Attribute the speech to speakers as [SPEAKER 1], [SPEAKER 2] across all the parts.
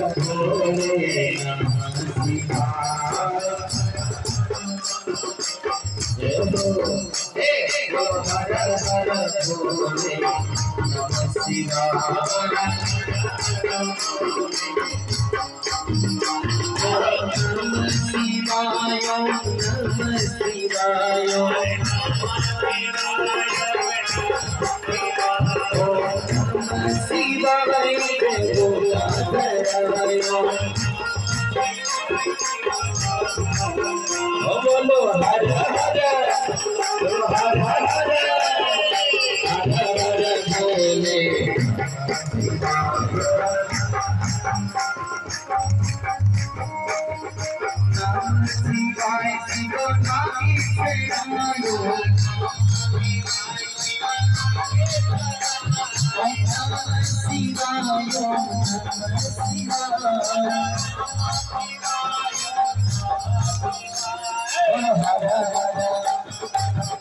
[SPEAKER 1] भोले नमः शिवाय। जय बोलो हे हर हर भोले नमः शिवाय। नमः शिवाय नमः शिवाय। बोलो हर हर हर हर भोले। शिवाय शिव नामी प्रेमायो।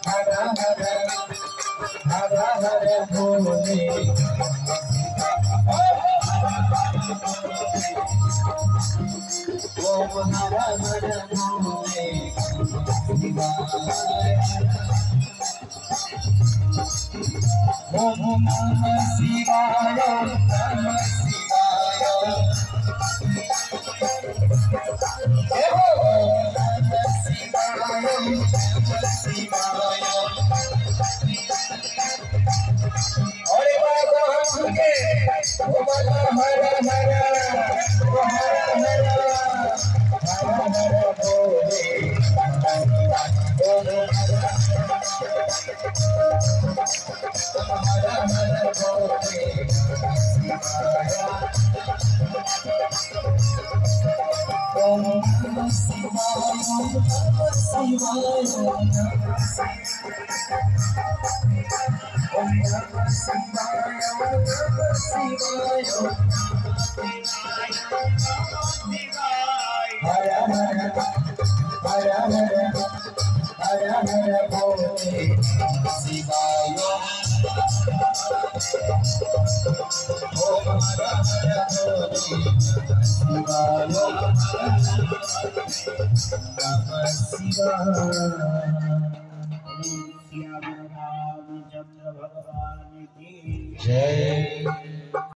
[SPEAKER 1] हर हर भोले ओम हर हर भोले ओम नमः शिवाय नमः शिवाय। अरे बाबा सुके हर हर भोले। ओम नमः शिवाय नमः शिवाय। ओम नमः शिवाय नमः शिवाय। हर हर हर हर हर भोले शिवाय। ओम हर हर भोले शिवाय नमः शिवाय। रामचंद्र भगवान की जय।